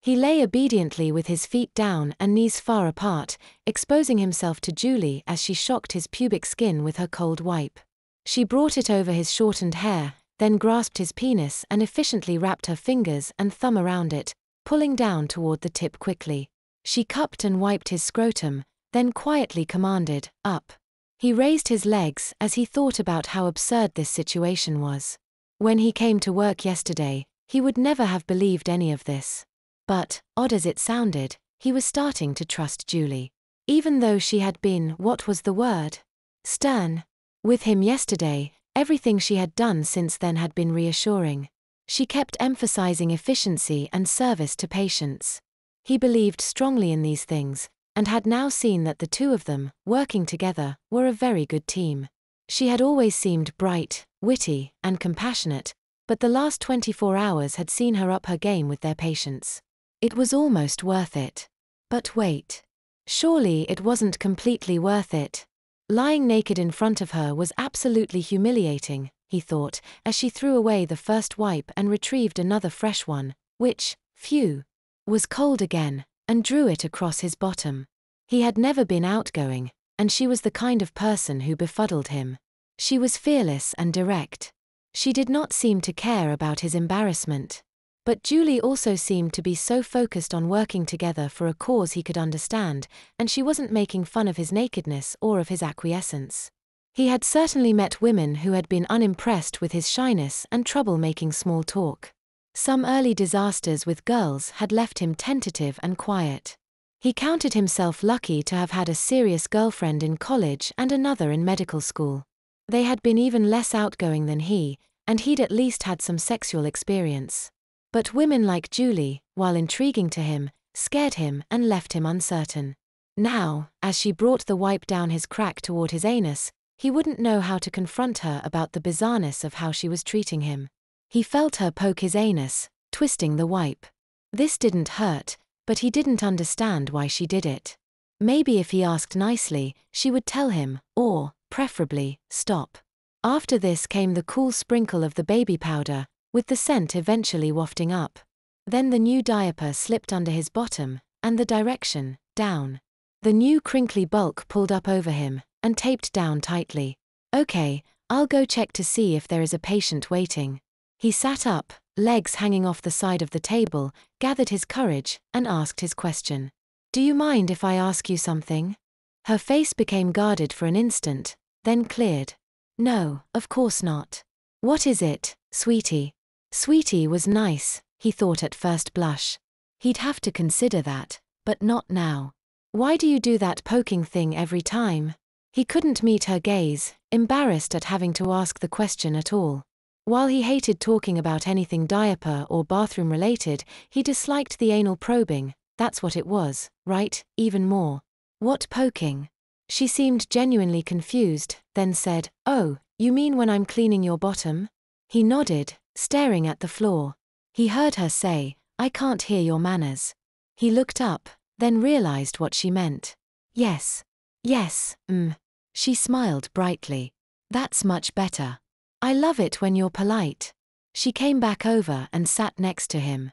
He lay obediently with his feet down and knees far apart, exposing himself to Julie as she shocked his pubic skin with her cold wipe. She brought it over his shortened hair, then grasped his penis and efficiently wrapped her fingers and thumb around it, pulling down toward the tip quickly. She cupped and wiped his scrotum, then quietly commanded, "Up." He raised his legs as he thought about how absurd this situation was. When he came to work yesterday, he would never have believed any of this. But, odd as it sounded, he was starting to trust Julie. Even though she had been, what was the word? Stern. With him yesterday, everything she had done since then had been reassuring. She kept emphasizing efficiency and service to patients. He believed strongly in these things, and had now seen that the two of them, working together, were a very good team. She had always seemed bright, witty, and compassionate, but the last 24 hours had seen her up her game with their patients. It was almost worth it. But wait. Surely it wasn't completely worth it. Lying naked in front of her was absolutely humiliating, he thought, as she threw away the first wipe and retrieved another fresh one, which, phew, was cold again, and drew it across his bottom. He had never been outgoing, and she was the kind of person who befuddled him. She was fearless and direct. She did not seem to care about his embarrassment. But Julie also seemed to be so focused on working together for a cause he could understand, and she wasn't making fun of his nakedness or of his acquiescence. He had certainly met women who had been unimpressed with his shyness and trouble making small talk. Some early disasters with girls had left him tentative and quiet. He counted himself lucky to have had a serious girlfriend in college and another in medical school. They had been even less outgoing than he, and he'd at least had some sexual experience. But women like Julie, while intriguing to him, scared him and left him uncertain. Now, as she brought the wipe down his crack toward his anus, he wouldn't know how to confront her about the bizarreness of how she was treating him. He felt her poke his anus, twisting the wipe. This didn't hurt, but he didn't understand why she did it. Maybe if he asked nicely, she would tell him, or, preferably, stop. After this came the cool sprinkle of the baby powder, with the scent eventually wafting up. Then the new diaper slipped under his bottom, and the direction, down. The new crinkly bulk pulled up over him, and taped down tightly. "Okay, I'll go check to see if there is a patient waiting." He sat up, legs hanging off the side of the table, gathered his courage, and asked his question. "Do you mind if I ask you something?" Her face became guarded for an instant, then cleared. "No, of course not." "What is it, sweetie?" Sweetie was nice, he thought at first blush. He'd have to consider that, but not now. "Why do you do that poking thing every time?" He couldn't meet her gaze, embarrassed at having to ask the question at all. While he hated talking about anything diaper or bathroom related, he disliked the anal probing. That's what it was, right? Even more. "What poking?" She seemed genuinely confused, then said, "Oh, you mean when I'm cleaning your bottom?" He nodded, staring at the floor. He heard her say, "I can't hear your manners." He looked up, then realized what she meant. Yes. Yes, She smiled brightly. "That's much better. I love it when you're polite." She came back over and sat next to him.